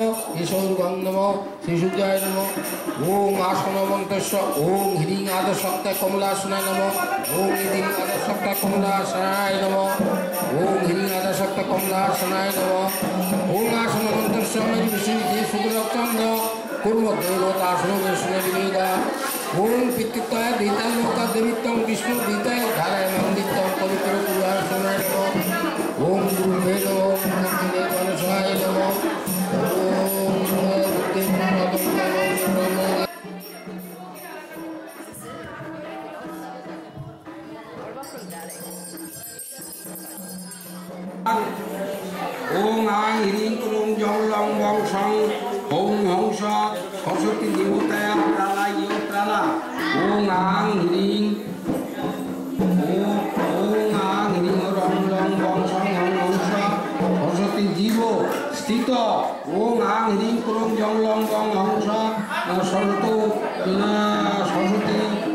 ईश्वरगं नमो श्रीसूर्याय नमो ओम आसनमंतस्य ओम ह्रीं आदशक्ताय कमलासनाय नमो ओम ह्रीं आदशक्ताय कमलासनाय नमो ओम ह्रीं आदशक्ताय कमलासनाय नमो ओम आसनमंतस्य विष्णुते सुगुरचंद कुर्मदेवतासनो विष्णुनिवेदा ओम पितृत्वाय दीताय लोका देवित्वं विष्णु दीताय धाराय मंदित्वं पवित्र कुर्यासनाय नमो ओम गुरुवे नमो नमो गणेशाय नमो ओम आं ह्रीं क्रूं जं लं वं शं ओं हंस सरस्वती देवताय प्राणाय प्राणा ओम आं ह्रीं रं लं वं शं हं हंस सरस्वती जीव स्थित ओम आं ह्रीं क्रूं जं लं वं हंस सरस्वती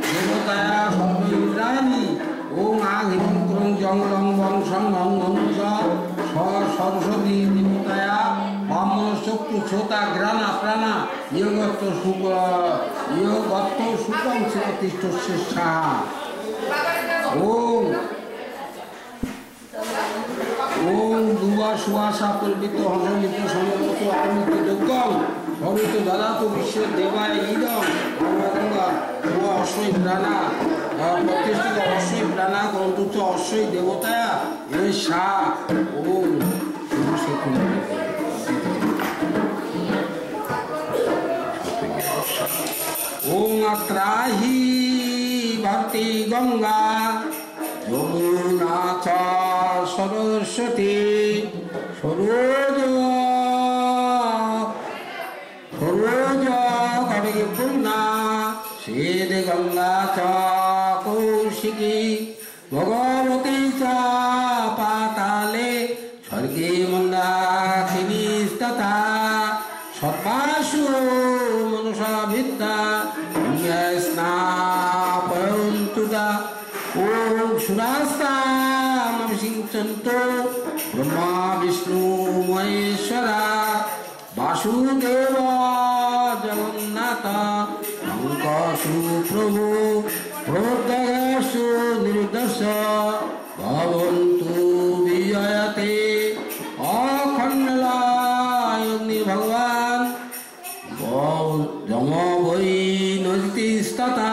देवताय सर्वइन्द्राणि ओम आं ह्रीं क्रूं जं लं वं शं हं हंस सरस्वती देवताय वामन चक्षु श्रोता घ्राणा प्राणा योगत्व सुखं शिवतिष्ठस्य स्वाहा ओम दुवा सुवासा कल्पित हसमित समस्त अमित दुर्गम समित ददातु विश्व देवाय इदं गंगा हुआ अश्वई प्राणा प्रतिष्ठित अश्वई प्राणा ग्रंथुच अश्वई देवताय ये सा ओम ओम अत्राहि भक्ति गंगा यमुना च सरस्वती सरोज खड्गपूर्णा श्वेत गंगा च कौशिकी भगवती च पाताले स्वर्गे मंदाकिनीस्तथा सर्वासु मनुषा विद्या स्नापयन्तु ओम सुरास्तामभिषिञ्चन्तो ब्रह्मा विष्णु महेश्वरा वासुदेव जगन्नाथ शंकरु प्रभु प्रोद्दगसु निर्दश भवन्तु विजयते अखण्डलाय भगवान जम वै नजितिस्तथा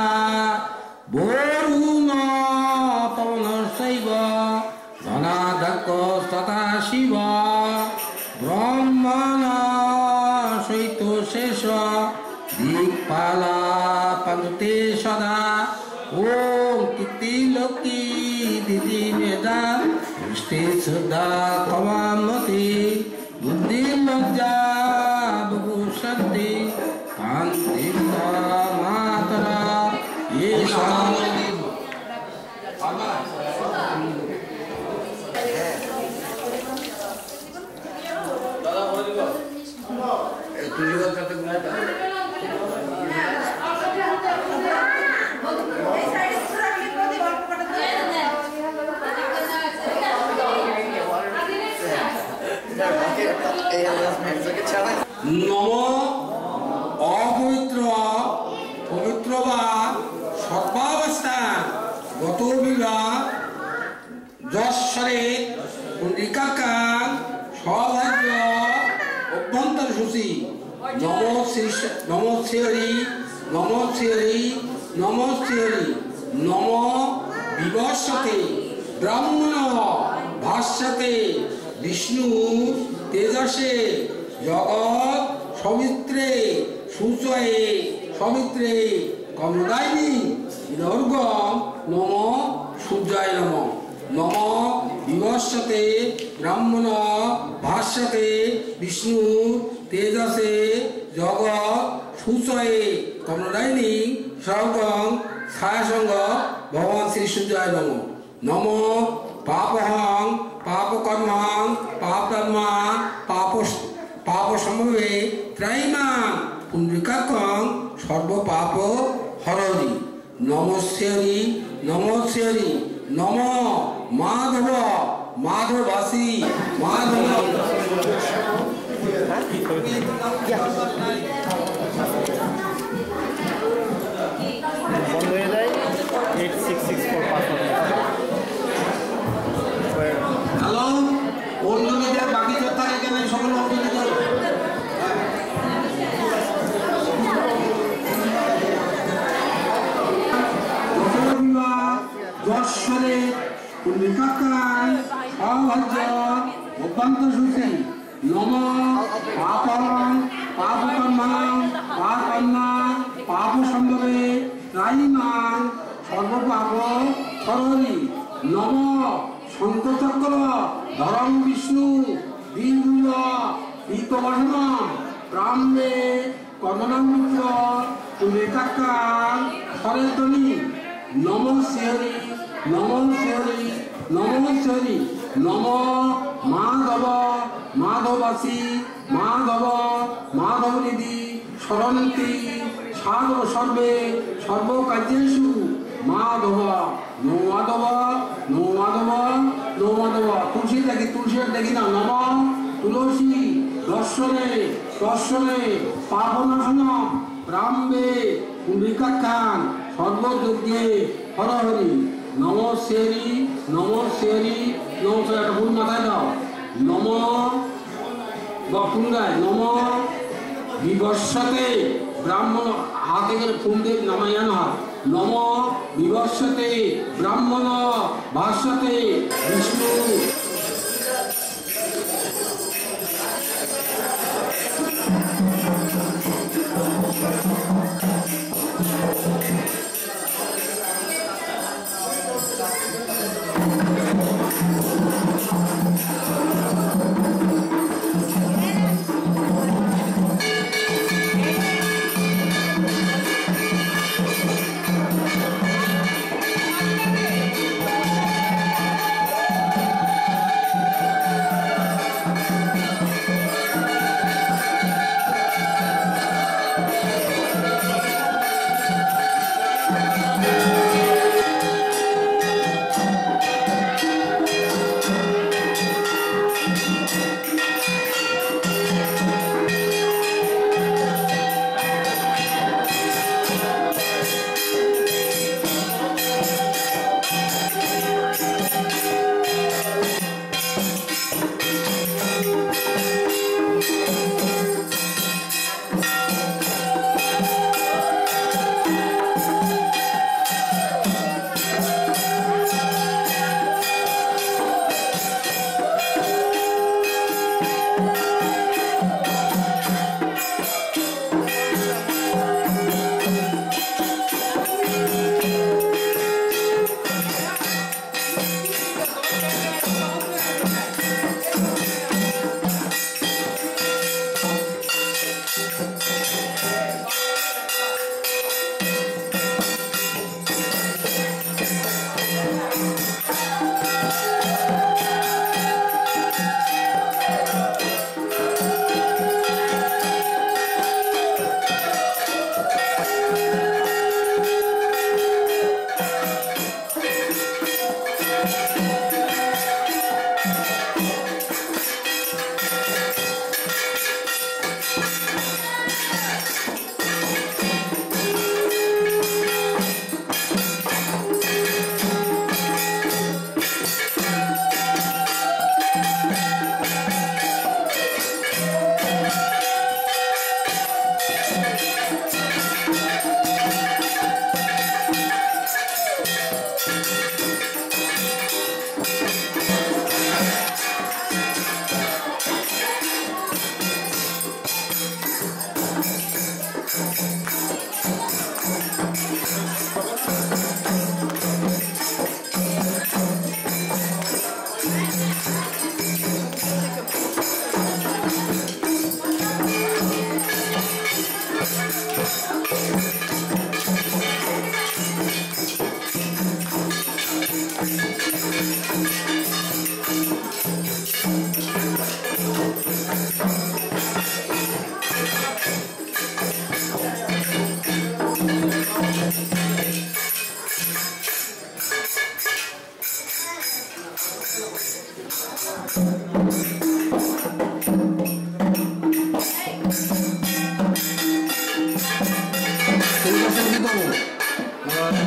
वरुण पवनशैव धनाधकस्तथा शिव ब्रह्मण सहितो शेष दिक्पाला पङ्क्ते सदा ओम तिथिलोकी दिति मेधा दृष्टि श्रद्धा कवामति बुद्धि लज्जा बहु शक्ति कांति मातरा ये नमो अपवित्र पवित्र सर्वावस्था गतोबिला जस्वरे पुंडिकाकां सौभाग्य अभ्यंतर सुशी नमो श्री नमो विवस्वते ब्राह्मण भाष्यते विष्णु तेजसे जगत सवित्रे सूचये सवित्रे कमलायिनी नर्गम नमो सूर्याय नमो नमो विवस्वते ब्राह्मण भाष्यते विष्णु तेजसे जगत सूचये कमलायिनी सर्गम छायासंग भगवान श्री सूर्याय नमो नमो पापहं पापकर्मं पापकर्मा पाप समवे त्रैमां पुंडरीकाक्षं सर्व पाप हरति नमस्यरि नमो माधव माधवासी माधव বন্ধ হয়ে যায় 8664 পাসওয়ার্ড। হ্যালো, অঞ্জলিদের বাকি কথা এখানে সকল অঞ্জলিদের দর্শনে পুণ্যকাকার অভাজ্য অভ্যন্তরসূচি নম পাপং পাপকর্মাং পাপন্না পাপ সম্ভবে ত্রায়ীমাং সর্বপাপ সরণি নম শঙ্কচক্র ধরম বিষ্ণু দীর্ঘ পীতবর্ণ ব্রাহ্মে কর্মনামিত্র পুণ্যকাকার সরেতনী নম শ্রী নম শ্রী নম শ্রী নম মাধব মাধবাসী মাধব মাধবনিধি স্মরন্তি সাধব সর্বে সর্বকার্যেষু মাধব নো মাধব নো মাধব নো মাধব। তুলসী দেখি না নম তুলসী দর্শনে দর্শনে পাপনাশন ব্রাহ্মে পুণ্ডিকাখ্যান সর্বযজ্ঞে হরহরি নম শ্রী নম শ্রী নম একটা ভুল মাথায় দাও নম বকুঙ্গায় নম বিবর্ষতে ব্রাহ্মণ হাতে গেলে পুণ্যের নামায়ান হয় নম বিবর্ষতে ব্রাহ্মণ ভাষ্যতে বিষ্ণু।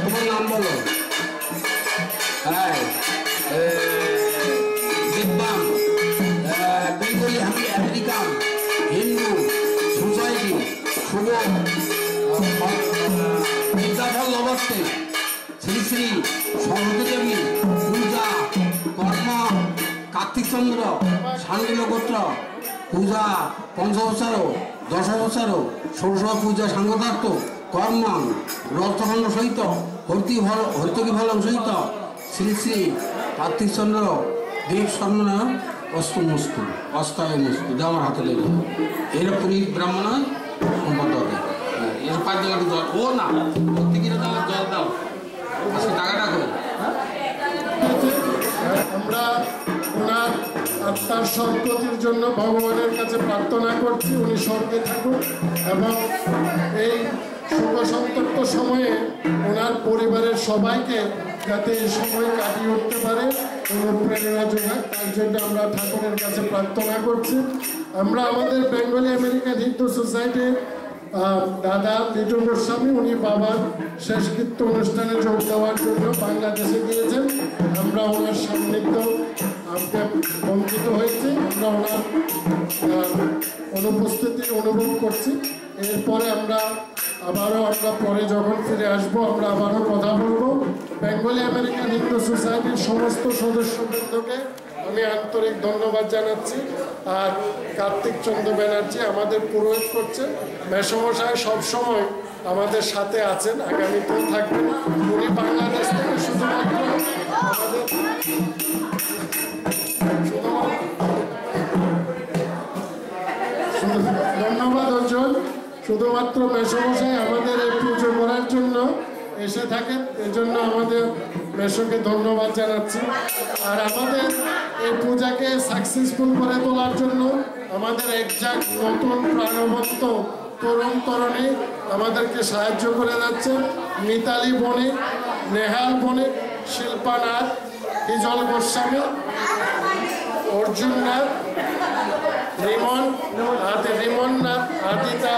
তোমার নাম বলো। হ্যাঁ, দিব্যাং, বেঙ্গলি আমেরিকান হিন্দু সোসাইটি শুভ বিদ্যাফল নবস্তে শ্রী শ্রী সরস্বতী পূজা কর্মা কার্তিক চন্দ্র শান্তিল গোত্র পূজা পঞ্চবৎসর দশবৎসর ষোড়শ পূজা সাংগতার্থ কর্মাং রথখণ্ড সহিত হর্তকি ফলম সহিত শ্রী শ্রী কার্তিক চন্দ্র দেব সম্মান অস্তু মস্তু অস্তায় মস্তু যা আমার হাতে লেগে এর পুরীত ব্রাহ্মণ সম্পদ হবে এর 5 জায়গা জল ও না প্রত্যেকের জল দাও আজকে টাকাটা করে আমরা ওনার আত্মার সদ্গতির জন্য ভগবানের কাছে প্রার্থনা করছি উনি স্বর্গে থাকুন এবং এই শুভ সন্তপ্ত সময়ে ওনার পরিবারের সবাইকে যাতে এই সময় কাটিয়ে উঠতে পারে অনুপ্রেরণা যোগায় তার জন্য আমরা ঠাকুরের কাছে প্রার্থনা করছি। আমরা আমাদের বেঙ্গলি আমেরিকান হিন্দু সোসাইটির দাদা লিটু গোস্বামী উনি বাবার শেষকৃত্য অনুষ্ঠানে যোগ দেওয়ার জন্য বাংলাদেশে গিয়েছেন। আমরা ওনার সান্নিধ্য আমাকে বঞ্চিত হয়েছি, আমরা ওনার অনুপস্থিতি অনুভব করছি। এরপরে আমরা পরে যখন ফিরে আসবো আমরা আবারও কথা বলবো। বেঙ্গলি আমেরিকান হিন্দু সোসাইটির সমস্ত সদস্যবৃন্দকে আমি আন্তরিক ধন্যবাদ জানাচ্ছি। আর কার্তিক চন্দ্র ব্যানার্জি আমাদের পুরোহিত করছেন, মেসমশাই সবসময় আমাদের সাথে আছেন, আগামীতেও থাকবেন। উনি বাংলাদেশ থেকে শুধুমাত্র আমাদের ধন্যবাদ অর্জন, শুধুমাত্র মেসমশাই আমাদের এই পুজো করার জন্য এসে থাকেন, এজন্য আমাদের মেশোকে ধন্যবাদ জানাচ্ছি। আর আমাদের এই পূজাকে সাকসেসফুল করে তোলার জন্য আমাদের একজাক নতুন প্রাণবন্ত তরুণ তরুণী আমাদেরকে সাহায্য করে যাচ্ছে। মিতালি বণিক, নেহাল বণিক, শিল্পা নাথ, হিজল গোস্বামী, অর্জুন নাথ, রিমন নাথ, আদিতা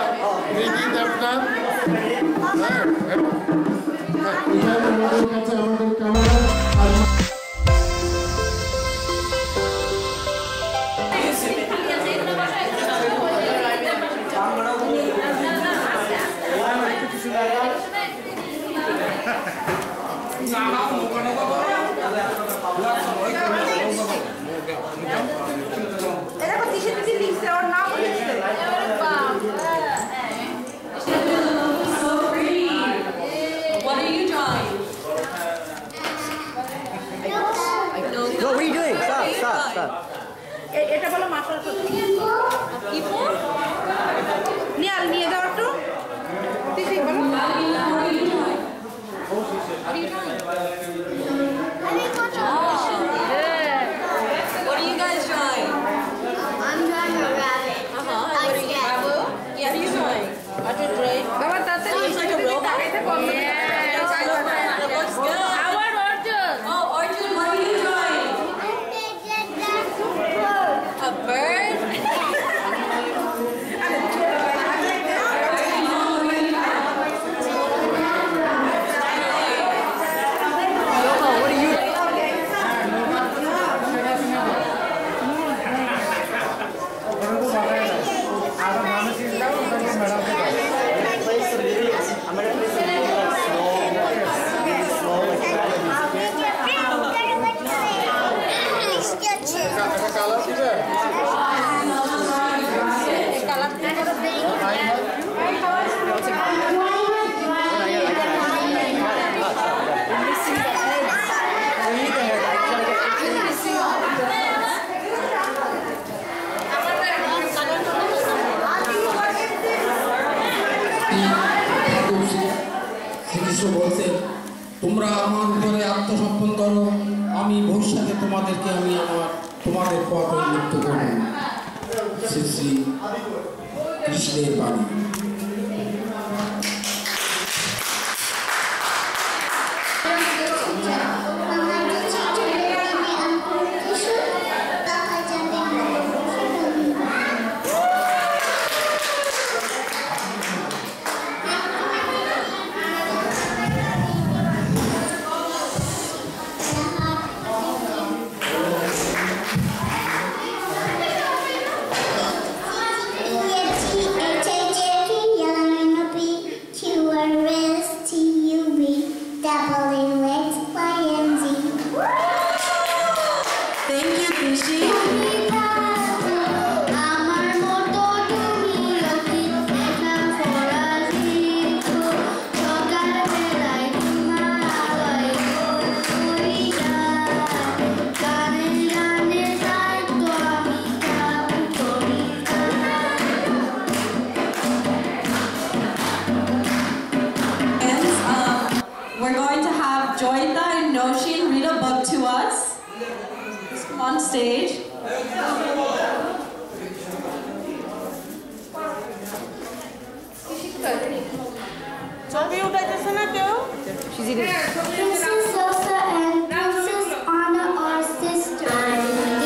রিদি দেবনাথ। আমাদের কাছে আমাদের ক্যামেরা এটা বলো মাসাল কি ফোন নিয়ে যাও একটু What are you guys drawing? I'm drawing a rabbit. What are you, Babu? Yeah, what are you drawing? What's your drawing? বাবা তাতে Looks like a robot. That looks good. আমার Arjun Oh, Arjun, what are you drawing? A bird? বলছেন তোমরা আমার উপরে আত্মসমর্পণ করো, আমি ভবিষ্যতে তোমাদেরকে তোমাদের পথ উন্মুক্ত করব। শ্রী শ্রী কৃষ্ণের বাণী। know she'll read a book to us. Let's come on stage. ছবি উঠাইতেছে না কেউ? Princess Elsa and Princess Anna are sisters.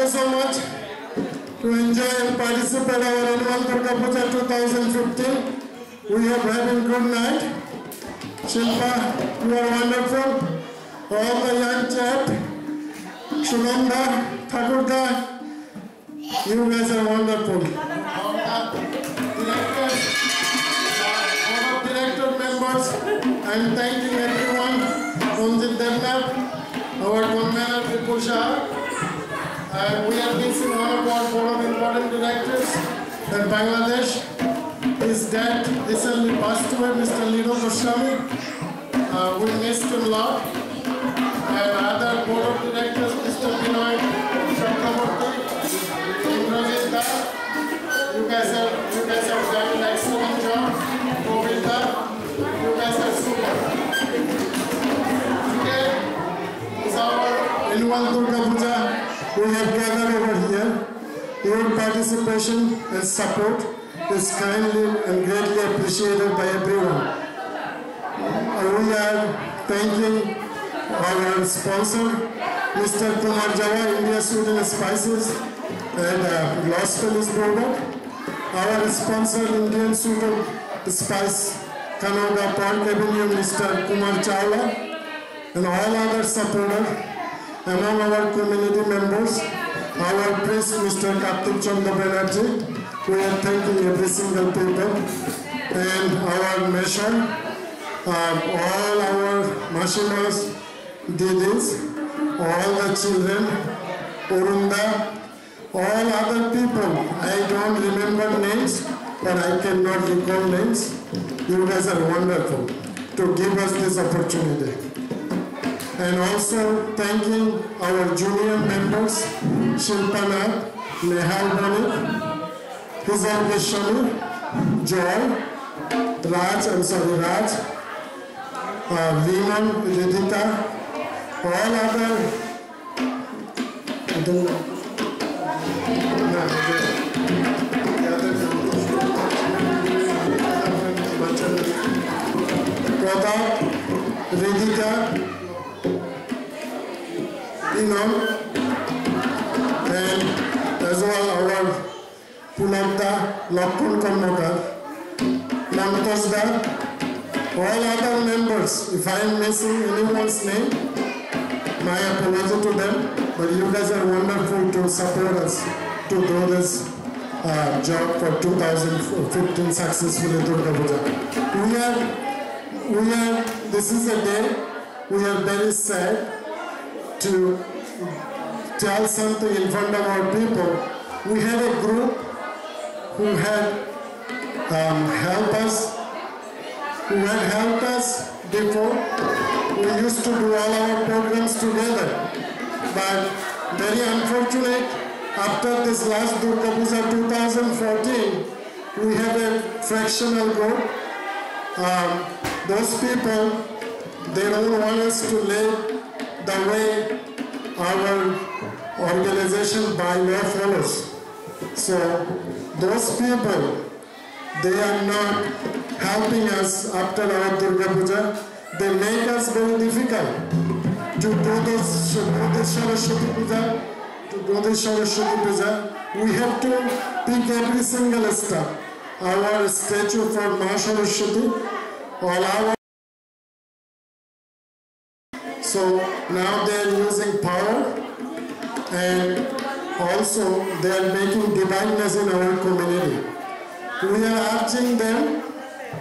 you so much to enjoy and participate in our annual Durga Puja 2015. We are having good night. Shilpa, you are wonderful. All the young chap, Shunanda, Thakurda, you guys are wonderful. All the director members, I am thanking everyone. Ranjit Devnath, our convener Vipul Shah. We are missing one of our board of important directors in Bangladesh. His dad recently passed away, Mr. Lido Goswami. We missed him a lot. And other board of directors, Mr. Binoy Chakraborty, Indrajit Da. You guys have done an excellent job. Govinda, you guys are super. Today is our annual Durga Puja. We have gathered over here. Your participation and support is kindly and greatly appreciated by everyone. We are thanking our sponsor, Mr. Kumar Jawa, India Sweet and Spices and Los Feliz product. Our sponsor, Indian Sweet and Spice, Kanoga Park Avenue, Mr. Kumar Chawla, and all other supporters. Among our community members, our priest, Mr. Kartik Chandra Banerjee, we are thanking every single people, and our mission, all our Mashimas, Didis, all the children, Urunda, all other people. I don't remember names, but I cannot recall names. You guys are wonderful to give us this opportunity. And also thanking our junior members, Shilpana, Nehal Bani, Hizar Goswami, Joy, Raj, Viman, Ridhika, all other, Pratap, Ridhika, and as well our Pulabda, Lakun Karmakar, Namtasda, all other members. If I am missing anyone's name, my apology to them, but you guys are wonderful to support us to do this job for 2015 successfully Durga Puja. This is a day we are very sad to tell something in front of our people. We had a group who had helped us before. We used to do all our programs together, but very unfortunate, after this last Durga Puja 2014, we had a fractional group. Those people, they don't want us to live the way our organization bylaw follows. So those people, they are not helping us after our Durga Puja. They make us very difficult to do this Saraswati Puja. We have to pick every single step. Our statue for Ma Saraswati, all our. So now they are using power, and also they are making divideness in our community. We are urging them,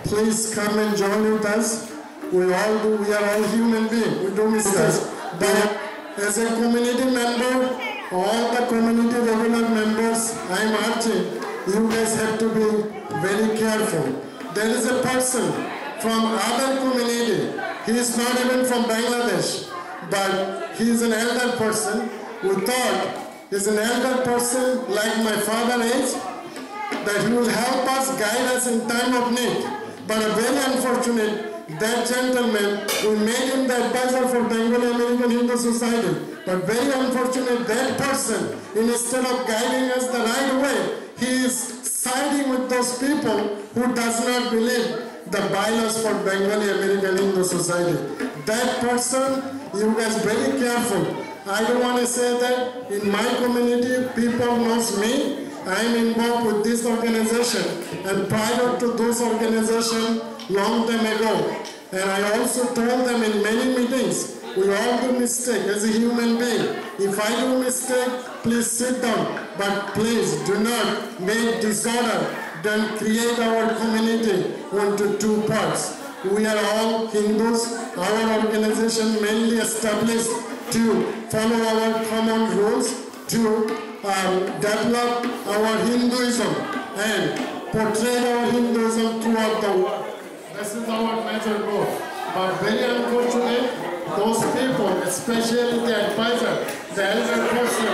please come and join with us. We are all human beings, we do mistakes. But as a community member, all the community regular members, I am urging, you guys have to be very careful. There is a person from other community, he is not even from Bangladesh, but he is an elder person. We thought he is an elder person like my father is, that he will help us, guide us in time of need. But a very unfortunate, that gentleman, we made him the advisor for Bengali American Hindu Society. But very unfortunate, that person, instead of guiding us the right way, he is siding with those people who does not believe the bylaws for Bengali American Hindu Society. That person, you guys very careful. I don't want to say that in my community, people knows me. I am involved with this organization, and prior to those organization, long time ago. And I also told them in many meetings, we all do mistake as a human being. If I do mistake, please sit down. But please do not make disorder. Don't create our community into two parts. We are all Hindus. Our organization mainly established to follow our common rules, to develop our Hinduism and portray our Hinduism throughout the world. This is our major goal. But very unfortunate, those people, especially the advisor, the elder person,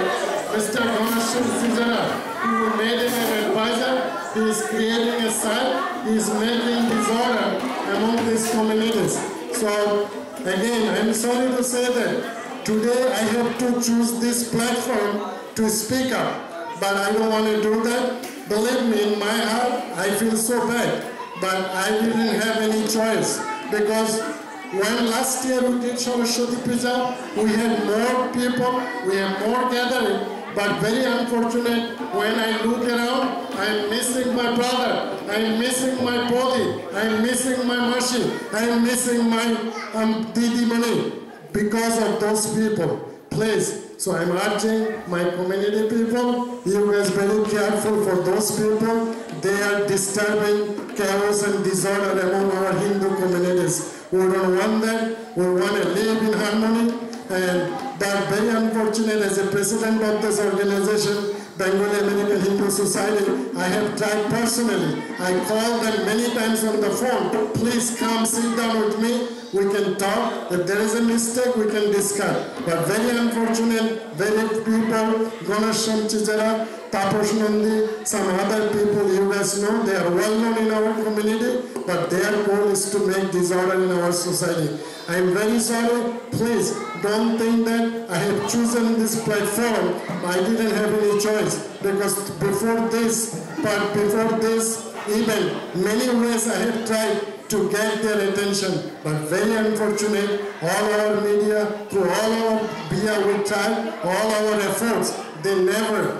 Mr. Ganesham Cizara, who made him an advisor, he is creating a side, he is making disorder among these communities. So again, I'm sorry to say that today I have to choose this platform to speak up, but I don't want to do that. Believe me, in my heart, I feel so bad, but I didn't have any choice, because when last year we did Saraswati Puja, we had more people, we had more gathering, but very unfortunate, when I look around, I'm missing my brother, I'm missing my body, I'm missing my machine, I'm missing my Didi money because of those people. Please, so I'm urging my community people, you guys very careful for those people. They are disturbing chaos and disorder among our Hindu communities. We don't want that. We want to live in harmony. And that very unfortunate, as a president of this organization, Bengali American Hindu Society, I have tried personally. I called them many times on the phone. Please come sit down with me. We can talk. If there is a mistake, we can discuss. But very unfortunate, very people, Ganesham Cizara, Taposh Nandi, some other people you guys know, they are well known in our community, but their goal is to make disorder in our society. I am very sorry. Please don't think that I have chosen this platform. I didn't have any choice, because before this event, many ways I have tried to get their attention, but very unfortunate, all our media, through all our media we tried, all our efforts, they never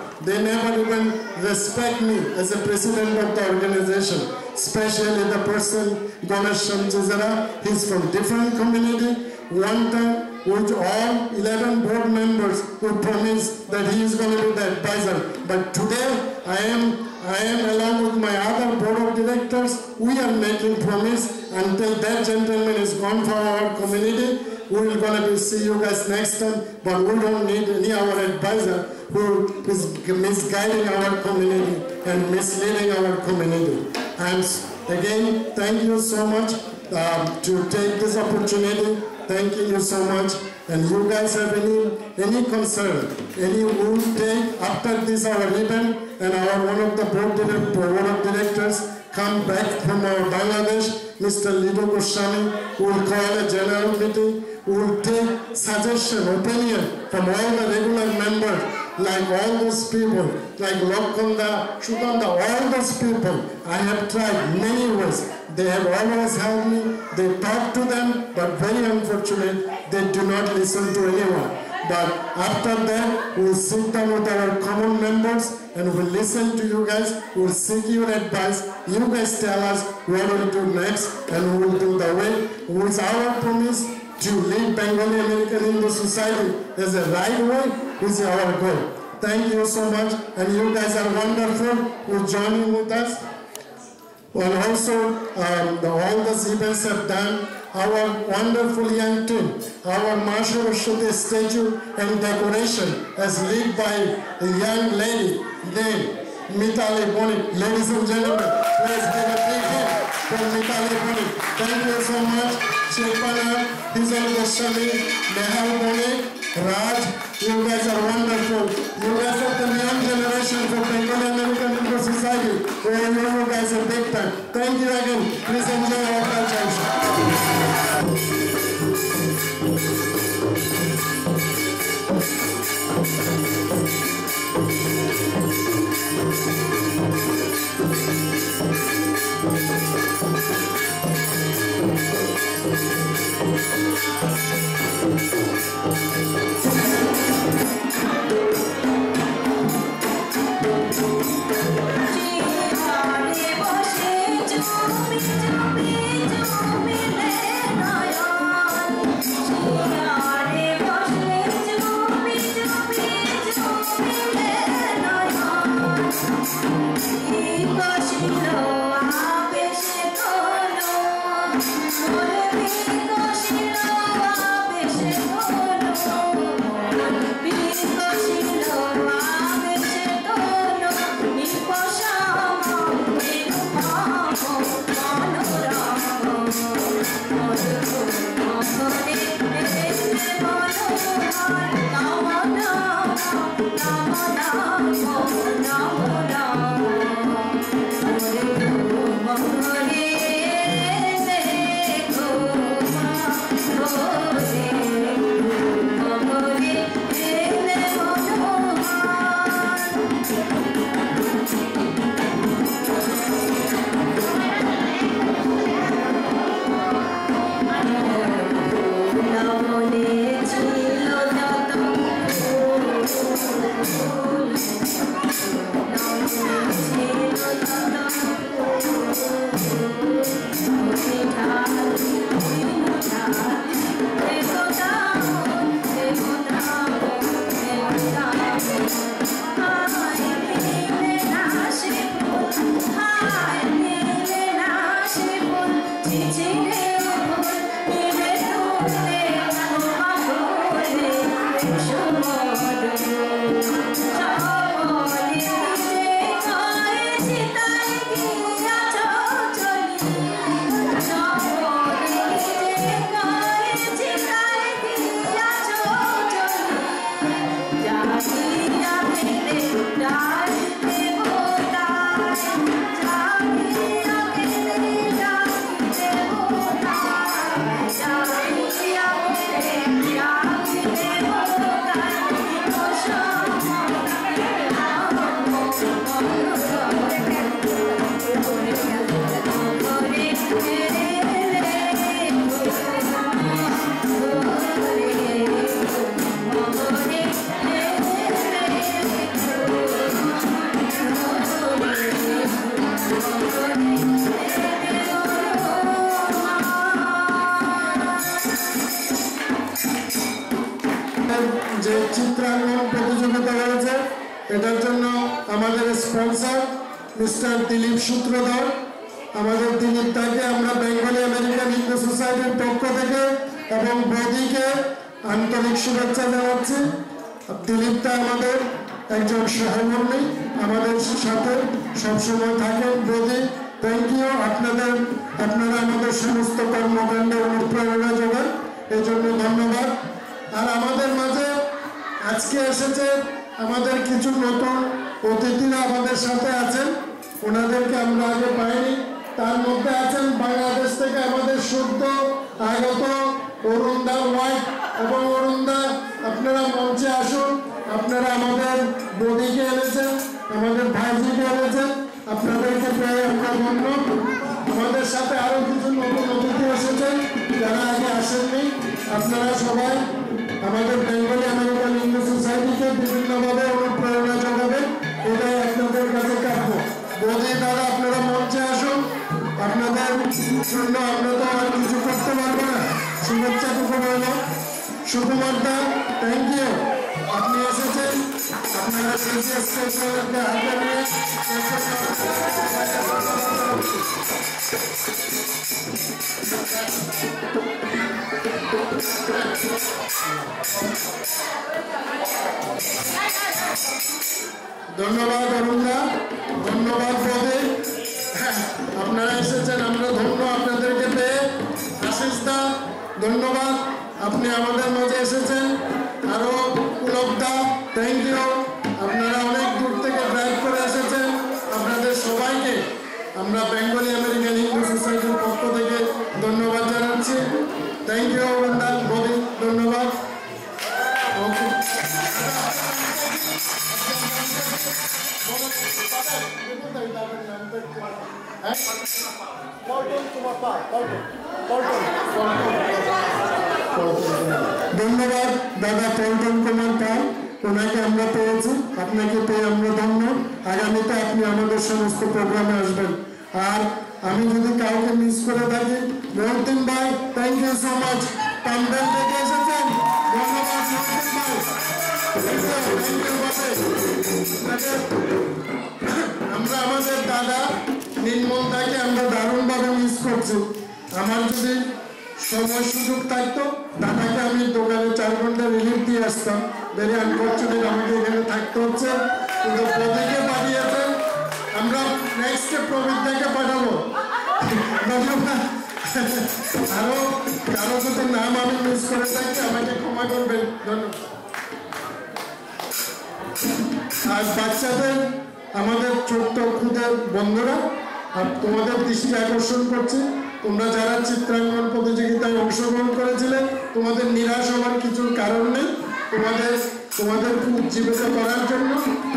even respect me as a president of the organization, especially the person, Ganesham Cizara. He's from different community. One time, with all 11 board members who promised that he is going to be the advisor. But today, I am along with my other board of directors, we are making promise until that gentleman is gone from our community. We will going to see you guys next time, but we don't need any our advisor who is misguiding our community and misleading our community. And again, thank you so much to take this opportunity. Thank you so much. And you guys have any concern, any will take after this our event, and our one of the board of directors come back from our Bangladesh, Mr. Lido Goswami, who will call a general meeting, who will take suggestion, opinion from all the regular members, like all those people, like Lokkonda, Shukanda, all those people. I have tried many ways. They have always helped me. They talk to them, but very unfortunate, they do not listen to anyone. But after that, we'll sit down with our common members and we'll listen to you guys. We'll seek your advice. You guys tell us what we'll do next, and we will do the way. With our promise to lead Bengali American Hindu Society as a right way is our goal. Thank you so much, and you guys are wonderful for joining with us. Well, also, all the events have done. Our wonderful young team, our Ma Saraswati statue and decoration as led by a young lady named Mitali Bonik. Ladies and gentlemen, let's give a big hand for Mitali Bonik. Thank you so much. Shepana, Hizal Goswami, Nehal Bonik, Raj, you guys are wonderful. You guys are the young generation for Bengali American Hindu Society. You guys are big time. Thank you again. Please enjoy our culture. যে চিত্রাঙ্কন প্রতিযোগিতা হয়েছে এটার জন্য আমাদের sponsor mister Dilip সূত্রধর, আমাদের দিলীপ তাকে আমরা বেঙ্গলি আমেরিকান হিন্দু সোসাইটির পক্ষ থেকে এবং বৌদিকে আন্তরিক শুভেচ্ছা জানাচ্ছি। দিলীপটা আমাদের একজন সহকর্মী, আমাদের সাথে সবসময় থাকেন। বৌদি, থ্যাংক ইউ। আপনারা আমাদের সমস্ত কর্মকাণ্ডে অনুপ্রেরণা যোগান, এই জন্য ধন্যবাদ। আর আমাদের মাঝে আজকে এসেছে আমাদের কিছু নতুন অতিথিরা আমাদের সাথে আছেন, ওনাদেরকে আমরা আগে পাইনি। তার মধ্যে আছেন বাংলাদেশ থেকে আমাদের সদ্য আগত অরুণদা ওয়াইফ। এবং অরুণদা, আপনারা মঞ্চে আসুন। আপনারা আমাদের বৌদিকে এনেছেন, আমাদের ভাইজিকে এনেছেন, আপনাদেরকে পেয়ে আমরা ধন্য। আমাদের সাথে আরো কিছু নতুন অতিথি এসেছেন যারা আগে আসেননি। আপনারা সবাই আমাদের বেঙ্গলি আমেরিকান হিন্দু সোসাইটিকে বিভিন্নভাবে অনুপ্রেরণা যোগাবেন, এটাই আপনাদের কাছে কাম্য। বৌদি, দাদা, আপনারা মঞ্চে আসুন। আপনাদের জন্য আমরা তো আর কিছু করতে পারবো না, শুভেচ্ছাটুকু রইল। সুকুমার দা, থ্যাংক ইউ, আপনি এসেছেন। আপনারা স্টেজকে হাতে নিয়ে ধন্যবাদ অরুণদা, ধন্যবাদ বৌদি, আপনারা এসেছেন, আমরা ধন্য আপনাদেরকে পেয়ে। আশিস দা, ধন্যবাদ, আপনি আমাদের মাঝে এসেছেন। আরো পুলকদা, থ্যাংক ইউ, আপনারা অনেক দূর থেকে ড্রাইভ করে এসেছেন। আপনাদের সবাইকে আমরা বেঙ্গলি আমেরিকান হিন্দু সোসাইটির পক্ষ থেকে ধন্যবাদ জানাচ্ছি। থ্যাংক ইউ অরুণদা, বৌদি, ধন্যবাদ। ওকে, ধন্যবাদ দাদা পল্টন কুমার পাল, ওনাকে আমরা পেয়েছি, আপনাকে পেয়ে আমরা ধন্য। আগামীতে আপনি আমাদের সমস্ত প্রোগ্রামে আসবেন। আর আমি যদি কাউকে মিস করে থাকি, মহতিন ভাই, thank you so much, pandal থেকে এসেছেন, ধন্যবাদ মহতিন ভাই। আমরা আমাদের দাদা নির্মল দাকে আমরা দারুণভাবে মিস করছি। আমার যদি সময় সুযোগ থাকতো, দাদাকে আমি দোকানে 4 ঘন্টা রিলিফ দিয়ে আসতাম। ভেরি আনফর্চুনেট, আমাকে এখানে থাকতে হচ্ছে। কিন্তু প্রদীপকে পাঠিয়েছেন, আমরা নেক্সটে প্রবীরদাকে পাঠাবো। আরো কারো যদি নাম আমি মিস করে থাকি আমাকে ক্ষমা করবেন, ধন্যবাদ। আর বাচ্চাদের, আমাদের ছোট্ট খুদের বন্ধুরা, তোমাদের দৃষ্টি আকর্ষণ করছি, তোমরা যারা চিত্রাঙ্কন প্রতিযোগিতায় অংশগ্রহণ করেছিলে, তোমাদের নিরাশ হওয়ার কিছু কারণ নেই। তোমাদেরকে উজ্জীবিত করার জন্য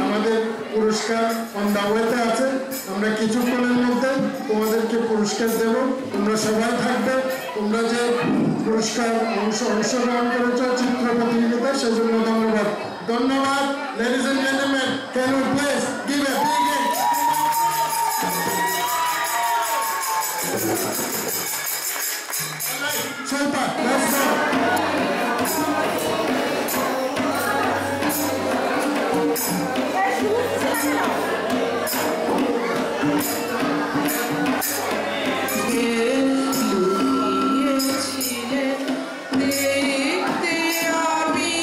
আমাদের পুরস্কার অন দা ওয়েতে আছে। আমরা কিছুক্ষণের মধ্যে তোমাদেরকে পুরস্কার দেব, তোমরা সবাই থাকবে। তোমরা যে পুরস্কার অংশগ্রহণ করেছো চিত্র প্রতিযোগিতায়, সেজন্য ধন্যবাদ। ধন্যবাদ। Ladies and gentlemen, can you please give a big hand? Super, let's go. দেখতে আমি